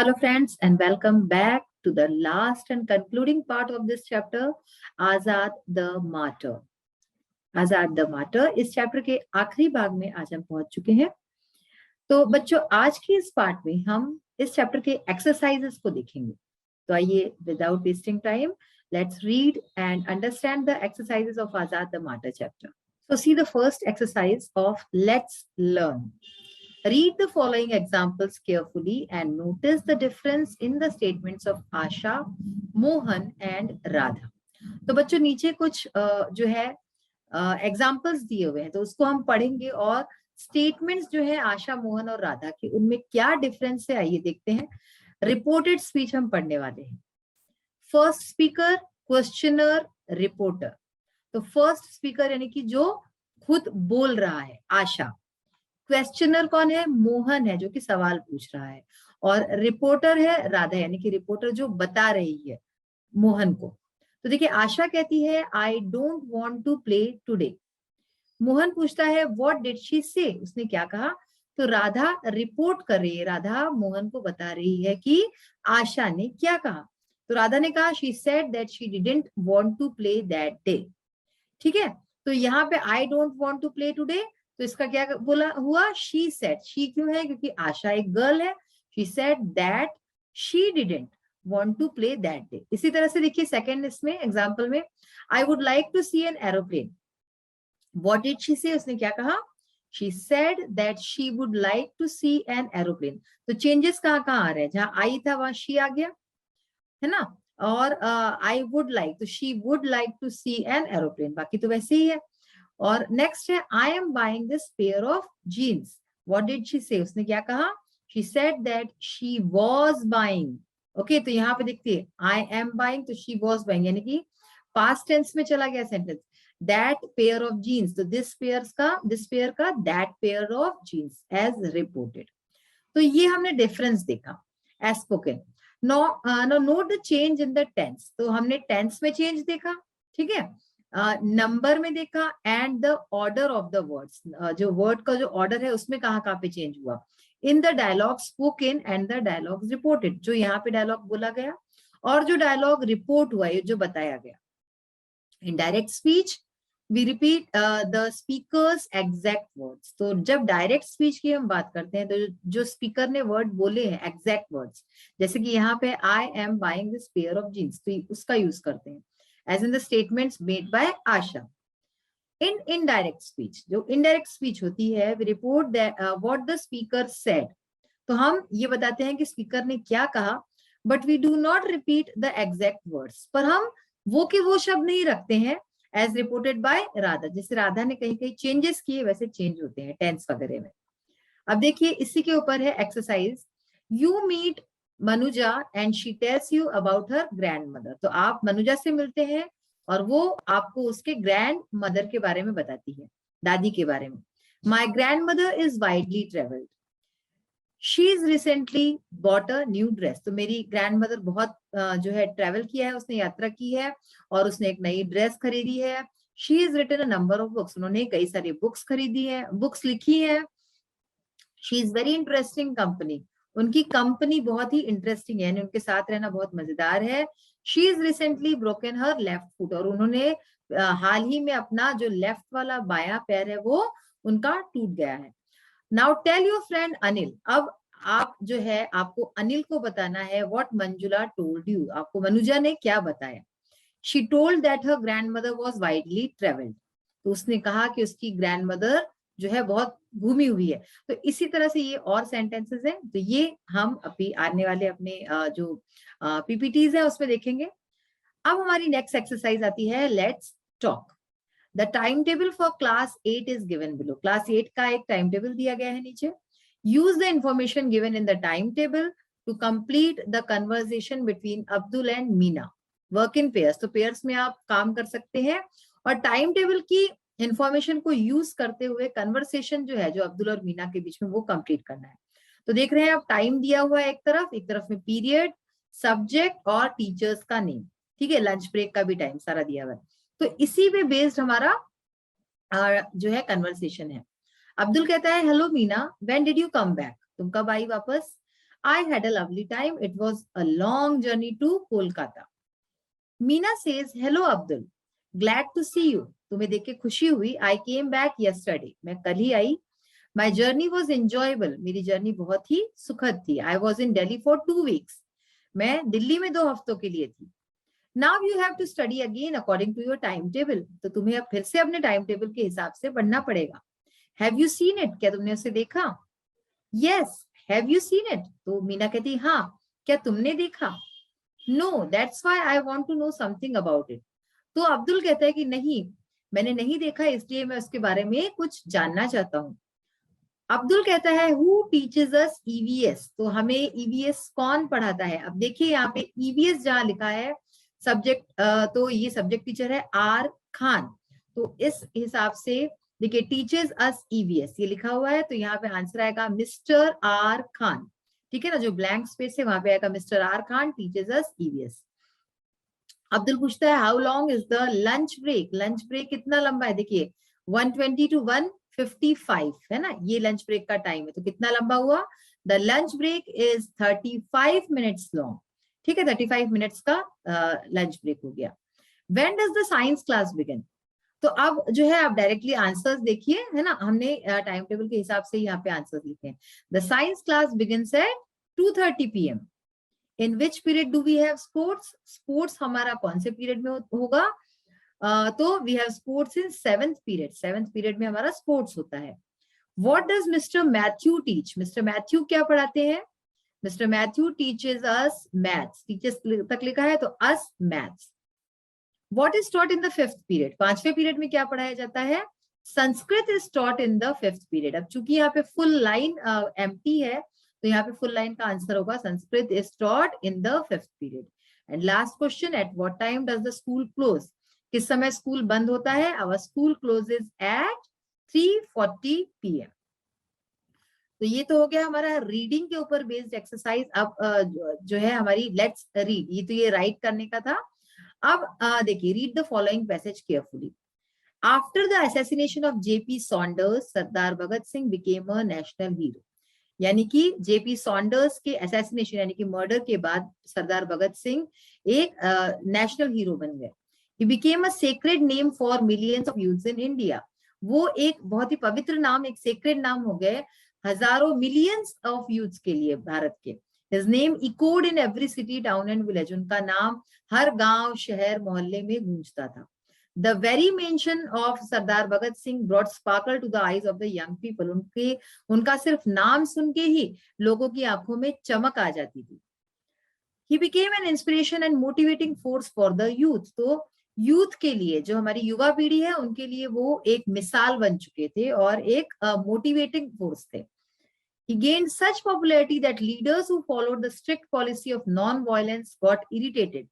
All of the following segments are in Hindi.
Hello friends and welcome back to the last and concluding part of this chapter, Azad the Martyr. Azad the martyr इस चैप्टर के आखिरी भाग में आज हम पहुंच चुके हैं। तो बच्चों आज की इस पार्ट में हम इस चैप्टर के एक्सरसाइजेस को देखेंगे। तो आइए without wasting time let's read and understand the exercises of Azad the martyr chapter. So see the first exercise of let's learn. Read the following examples carefully and notice the difference in the statements of Asha, Mohan and Radha. तो बच्चों नीचे कुछ जो है एग्जाम्पल्स दिए हुए हैं, तो उसको हम पढ़ेंगे और स्टेटमेंट्स जो है आशा, मोहन और राधा के उनमें क्या डिफरेंस है आइए देखते हैं। रिपोर्टेड स्पीच हम पढ़ने वाले हैं। First speaker, questioner, reporter. तो फर्स्ट स्पीकर यानी कि जो खुद बोल रहा है आशा, क्वेश्चनर कौन है? मोहन है जो कि सवाल पूछ रहा है, और रिपोर्टर है राधा यानी कि रिपोर्टर जो बता रही है मोहन को। तो देखिए आशा कहती है I don't want to play today. Mohan पूछता है व्हाट डिड शी से, उसने क्या कहा? तो राधा रिपोर्ट कर रही है, राधा मोहन को बता रही है कि आशा ने क्या कहा। तो राधा ने कहा she said that she didn't want to play that day. ठीक है, तो यहाँ पे I don't want to play today, तो इसका क्या बोला हुआ? She said. शी क्यों है? क्योंकि आशा एक गर्ल है। She said that she didn't want to play that day। इसी तरह से देखिए सेकंड इसमें एग्जांपल में I would like to see an aeroplane। What did she say? उसने क्या कहा? She said that she would like to see an aeroplane। तो चेंजेस कहाँ कहाँ आ रहे हैं? जहां I था वहां she आ गया है ना, और I would like तो she would like to see an aeroplane, बाकी तो वैसे ही है। और नेक्स्ट है I am buying this pair of jeans। What did she say? उसने क्या कहा? She said that she was buying। Okay तो यहाँ पे देखते हैं आई एम बाइंग, तो शी वॉज बाइंग यानी कि पास्ट टेंस में चला गया sentence. That pair of jeans, तो दिस पेयर का that pair of jeans as reported. तो ये हमने डिफरेंस देखा as spoken. No note the change in the tense, तो हमने टेंस में चेंज देखा, ठीक है, नंबर में देखा and the order of the words, जो वर्ड का जो ऑर्डर है उसमें कहाँ कहाँ पे चेंज हुआ। In the dialogue spoken and the dialogue reported, जो यहाँ पे डायलॉग बोला गया और जो डायलॉग रिपोर्ट हुआ है जो बताया गया। In direct speech we repeat the speaker's exact words. तो जब डायरेक्ट स्पीच की हम बात करते हैं तो जो स्पीकर ने वर्ड बोले हैं एग्जैक्ट वर्ड्स, जैसे कि यहाँ पे I am buying this pair of jeans, तो उसका यूज करते हैं as in the statements made by Asha. In indirect speech, जो इनडायरेक्ट स्पीच होती है, we report what the speaker said. तो हम ये बताते हैं कि स्पीकर ने क्या कहा, but we do not repeat the exact words, पर हम वो के वो शब्द नहीं रखते हैं एज रिपोर्टेड बाय राधा। जैसे राधा ने कहीं कहीं चेंजेस किए वैसे चेंज होते हैं टेंस वगैरह में। अब देखिए इसी के ऊपर है exercise. You meet Manuja and she tells you about her grandmother. तो आप मनुजा से मिलते हैं और वो आपको उसके ग्रैंड मदर के बारे में बताती है, दादी के बारे में। My grand mother is widely travelled. She is recently bought a new dress. तो मेरी ग्रैंड मदर बहुत जो है ट्रेवल किया है, उसने यात्रा की है और उसने एक नई ड्रेस खरीदी है। She is written a number of books. उन्होंने कई सारी बुक्स खरीदी है, बुक्स लिखी है। She is very interesting company. उनकी कंपनी बहुत ही इंटरेस्टिंग है, यानी उनके साथ रहना बहुत मजेदार है। She is recently broken her left foot. और उन्होंने हाल ही में अपना जो लेफ्ट वाला बायां पैर है वो उनका टूट गया है। Now tell your friend Anil. अब आप जो है आपको अनिल को बताना है व्हाट मंजुला टोल्ड यू। आपको मनुजा ने क्या बताया। She told that her grand mother was widely travelled. तो उसने कहा कि उसकी ग्रैंड मदर जो है बहुत घूमी हुई है। तो इसी तरह से ये और सेंटेंसेस हैं, तो ये हम अभी आने वाले अपने जो पीपीटीज है उसमें देखेंगे। अब हमारी नेक्स्ट एक्सरसाइज आती है let's talk. The time table for class 8 is given below. Class 8 का एक टाइम टेबल दिया गया है नीचे। Use the information given in the time table to complete the conversation between Abdul and Meena. Work in pairs, तो पेयर्स में आप काम कर सकते हैं और टाइम टेबल की इंफॉर्मेशन को यूज करते हुए कन्वर्सेशन जो है जो अब्दुल और मीना के बीच में वो कंप्लीट करना है। तो देख रहे हैं आप टाइम दिया हुआ है एक तरफ में पीरियड, सब्जेक्ट और टीचर्स का नेम, ठीक है, लंच ब्रेक का भी टाइम सारा दिया हुआ है। तो इसी पे बेस्ड हमारा जो है कन्वर्सेशन है। अब्दुल कहता है hello Meena, when did you come back. तुम कब आई वापस। I had a lovely time. It was a long journey to Kolkata. Meena says, hello Abdul. Glad to see you. तुम्हें देख के खुशी हुई. I came back yesterday. मैं कल ही आई. My journey was enjoyable. मेरी जर्नी बहुत ही सुखद थी. I was in Delhi for 2 weeks. मैं दिल्ली में 2 हफ्तों के लिए थी. Now you have to study again according to your timetable. तो तुम्हें अब फिर से अपने टाइम टेबल के हिसाब से पढ़ना पड़ेगा. Have you seen it? क्या तुमने उसे देखा? Yes. Have you seen it? तो मीना कहती हाँ. क्या तुमने देखा? No. That's why I want to know something about it. तो अब्दुल कहता है कि नहीं, मैंने नहीं देखा, इसलिए मैं उसके बारे में कुछ जानना चाहता हूँ. अब्दुल कहता है who teaches us EVS? तो हमें EVS कौन पढ़ाता है? अब देखिए यहाँ पे EVS जहाँ लिखा है सब्जेक्ट, तो ये सब्जेक्ट टीचर है आर खान. तो इस हिसाब से देखिए टीचर्स अस EVS ये लिखा हुआ है, तो यहाँ पे आंसर आएगा मिस्टर आर खान. ठीक है ना, जो ब्लैंक स्पेस है वहां पे आएगा mister R Khan teachers us EVS. Abdul पूछता है how long is the lunch break? Lunch break कितना लंबा है? देखिए 120 टू 155 है ना, ये लंच ब्रेक का टाइम है. तो कितना लंबा हुआ? The lunch break is 35 minutes long. ठीक है, 35 मिनट्स का लंच ब्रेक हो गया. When does the science class begin? तो अब जो है आप डायरेक्टली आंसर्स देखिए, है ना, हमने टाइम टेबल के हिसाब से यहाँ पे आंसर्स लिखे हैं. The science class begins at 2:30 PM. In which period do we have sports? Sports हमारा कौन से पीरियड में होगा? तो we have sports in 7th period. 7th period में हमारा स्पोर्ट्स होता है. What does mister Matthew teach? Mister Matthew क्या पढ़ाते हैं? Mister Matthew teaches us maths. Teachers तक लिखा है तो us maths. What is taught in the 5th period? 5वें पीरियड में क्या पढ़ाया जाता है? Sanskrit is taught in the 5th period. अब चूंकि यहाँ पे फुल लाइन एम्प्टी है, तो यहाँ पे फुल लाइन का आंसर होगा Sanskrit is taught in the 5th period. And last question, at what time does the school close? किस समय स्कूल बंद होता है? Our school closes at 3:40 PM. तो ये तो हो गया हमारा रीडिंग के ऊपर बेस्ड एक्सरसाइज. अब जो है हमारी लेट्स रीड, ये तो ये राइट करने का था. अब देखिए, read the following passage carefully. After the assassination of JP Saunders, Sardar Bhagat Singh became a national hero. यानी कि जेपी सॉन्डर्स के असैसिनेशन यानी कि मर्डर के बाद सरदार भगत सिंह एक नेशनल हीरो बन गए. He became a sacred name for millions of youths in India. वो एक बहुत ही पवित्र नाम, एक सेक्रेड नाम हो गए हजारों मिलियंस ऑफ यूथ्स के लिए भारत के. His name echoed in every city, town and village. उनका नाम हर गांव, शहर, मोहल्ले में गूंजता था. The very mention of Sardar Bhagat Singh brought sparkle to the eyes of the young people. उनका सिर्फ नाम सुन के ही लोगों की आंखों में चमक आ जाती थी. He became an inspiration and motivating force for the youth. तो यूथ के लिए, जो हमारी युवा पीढ़ी है, उनके लिए वो एक मिसाल बन चुके थे और एक मोटिवेटिंग फोर्स थे. He gained such popularity that leaders who followed the strict policy of non-violence got irritated.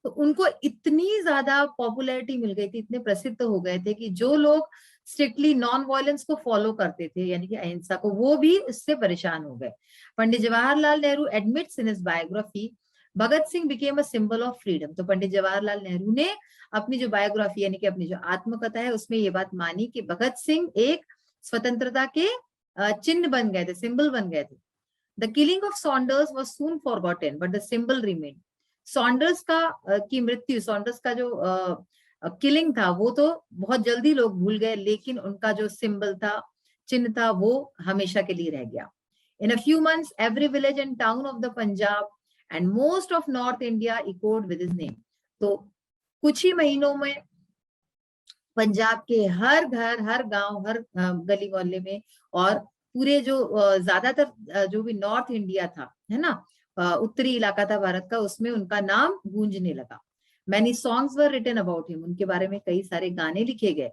तो उनको इतनी ज्यादा पॉपुलैरिटी मिल गई थी, इतने प्रसिद्ध हो गए थे कि जो लोग स्ट्रिक्टली नॉन वायलेंस को फॉलो करते थे, यानी कि अहिंसा को, वो भी इससे परेशान हो गए. Pandit Jawaharlal Nehru admits in his biography Bhagat Singh became a symbol of freedom. तो पंडित जवाहरलाल नेहरू ने अपनी जो बायोग्राफी यानी कि अपनी जो आत्मकथा है उसमें ये बात मानी कि भगत सिंह एक स्वतंत्रता के चिन्ह बन गए थे, सिंबल बन गए थे. The killing of Saunders was soon forgotten but the symbol remained. Saunders की मृत्यु, सॉन्डर्स का जो किलिंग था वो तो बहुत जल्दी लोग भूल गए, लेकिन उनका जो सिंबल था, चिन्ह था, वो हमेशा के लिए रह गया. In a few months every village and town of the Punjab and most of north India echoed with his name. तो कुछ ही महीनों में पंजाब के हर घर, हर गांव, हर गली मोहल्ले में और पूरे जो ज्यादातर जो भी नॉर्थ इंडिया था, है ना, उत्तरी इलाका था भारत का, उसमें उनका नाम गूंजने लगा. Many songs were written about him. उनके बारे में कई सारे गाने लिखे गए.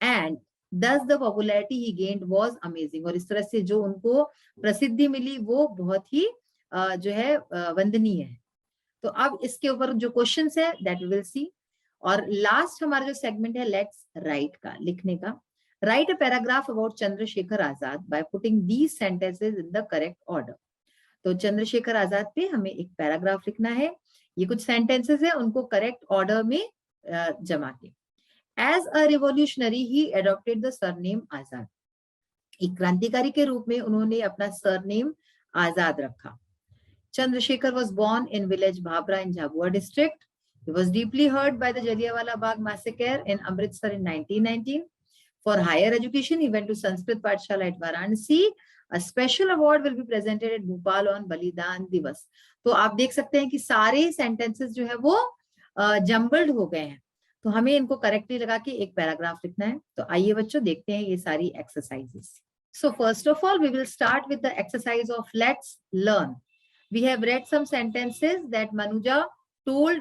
And thus the popularity he gained was amazing. और इस तरह से जो उनको प्रसिद्धि मिली वो बहुत ही जो है वंदनीय है. तो अब इसके ऊपर जो क्वेश्चंस है दैट वी विल सी. और लास्ट हमारा जो सेगमेंट है लेट्स राइट का, लिखने का. Right a paragraph about Chandrashekhar Azad by putting these sentences in the correct order. तो चंद्रशेखर आजाद पे हमें एक पैराग्राफ लिखना है. ये कुछ सेंटेंसेस है, उनको करेक्ट ऑर्डर में जमा के. As a revolutionary he adopted the surname Azad. एक क्रांतिकारी के रूप में उन्होंने अपना सरनेम आजाद रखा। Chandrasekhar was born in village Bhabra in Jhabua district. He was deeply hurt by the Jallianwala Bagh massacre in Amritsar in 1919. For higher education, he went to Sanskrit Pathshala at Varanasi. A special award will be presented at Bhopal on Balidan Divas. तो आप देख सकते हैं कि सारे सेंटेंसेस जो है वो जम्बल्ड हो गए हैं, तो हमें इनको करेक्टली लगा के एक पैराग्राफ लिखना है। तो आइए बच्चों देखते हैं ये सारी exercises. So first of all we will start with the exercise of let's learn. We have read some sentences that Manuja told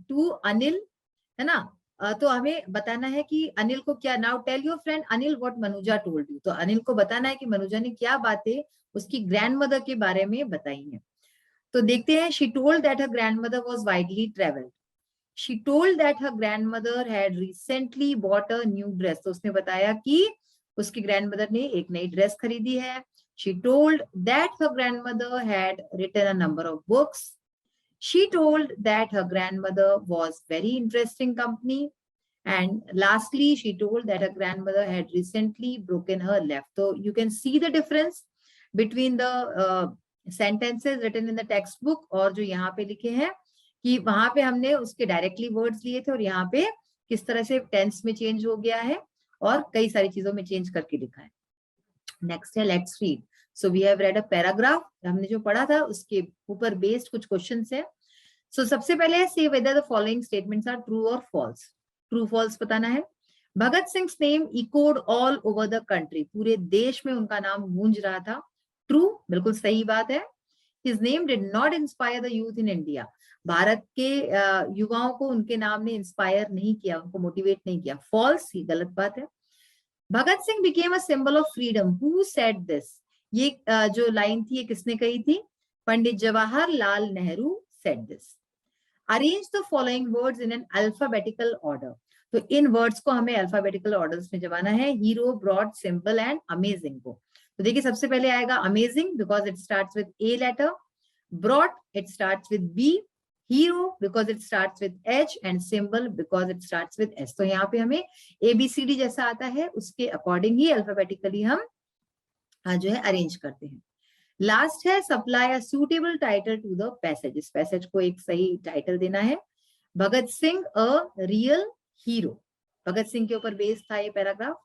to Anil, है ना? तो हमें बताना है कि अनिल को क्या, now tell your friend Anil what Manuja told you. तो अनिल को बताना है कि मनुजा ने क्या बातें उसकी ग्रैंडमदर के बारे में बताई हैं। तो देखते हैं। She told that her grandmother was widely travelled. She told that her grandmother had recently bought a new dress. तो उसने बताया कि उसकी ग्रैंडमदर ने एक नई ड्रेस खरीदी है। She told that her grandmother had written a number of books. She told that her grandmother was very interesting company. And lastly, she told that her grandmother had recently broken her left. So you can see the difference between the sentences written in the textbook और जो यहाँ पे लिखे हैं, कि वहां पे हमने उसके डायरेक्टली वर्ड्स लिए थे और यहाँ पे किस तरह से टेंस में चेंज हो गया है और कई सारी चीजों में चेंज करके लिखा है। नेक्स्ट है let's read. So we have read a paragraph. हमने जो पढ़ा था उसके ऊपर बेस्ड कुछ क्वेश्चंस है। सो सबसे पहले है से whether the following statements are true और फॉल्स। ट्रू फॉल्स बताना है। Bhagat Singh name echoed all over the country. पूरे देश में उनका नाम गूंज रहा था। ट्रू, बिल्कुल सही बात है। His name did not inspire the youth in India. Bharat के युवाओं को उनके नाम ने इंस्पायर नहीं किया, उनको मोटिवेट नहीं किया। फॉल्स, ही गलत बात है। Bhagat Singh became a symbol of freedom. Who said this? ये जो लाइन थी ये किसने कही थी? Pandit Jawaharlal Nehru said this. Arrange the following words in an alphabetical order. तो इन वर्ड्स को हमें अल्फाबेटिकल ऑर्डर्स में जमाना है। Hero, broad, simple and amazing को। तो देखिए सबसे पहले आएगा amazing because it starts with A letter. Broad it starts with B. Hero because it starts with H and symbol because it starts with S. तो यहाँ पे हमें ABCD जैसा आता है उसके अकॉर्डिंग ही अल्फाबेटिकली हम जो है अरेंज करते हैं। लास्ट है supply a suitable title to the passage. इस पैसेज को एक सही टाइटल देना है। Bhagat Singh a real hero. Bhagat Singh के ऊपर बेस्ड था ये पैराग्राफ।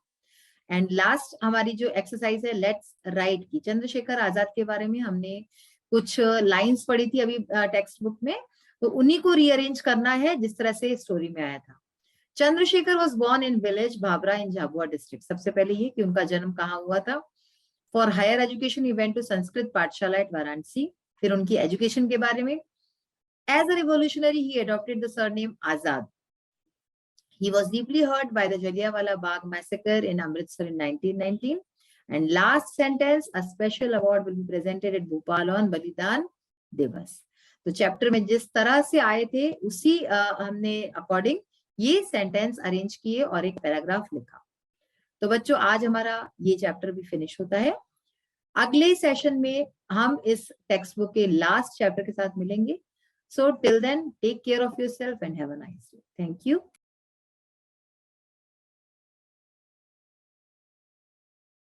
एंड लास्ट हमारी जो एक्सरसाइज है लेट्स राइट की। चंद्रशेखर आजाद के बारे में हमने कुछ लाइंस पढ़ी थी अभी टेक्स्ट बुक में, तो उन्हीं को रीअरेंज करना है जिस तरह से स्टोरी में आया था। Chandrashekhar was born in village Bhabra in Jhabua district. सबसे पहले ये कि उनका जन्म कहाँ हुआ था। For higher education he went to Sanskrit pathshala at Varanasi. फिर उनकी एजुकेशन के बारे में। As a revolutionary he adopted the surname Azad. He was deeply hurt by the Jallianwala Bagh massacre in Amritsar in 1919. And last sentence, a special award will be presented at Bhopal on Balidan Divas. तो चैप्टर में जिस तरह से आए थे उसी हमने अकॉर्डिंग ये सेंटेंस अरेंज किए और एक पैराग्राफ लिखा। तो बच्चों आज हमारा ये चैप्टर भी फिनिश होता है। अगले सेशन में हम इस टेक्स्ट बुक के लास्ट चैप्टर के साथ मिलेंगे। So till then take care of yourself and have a nice day. Thank you.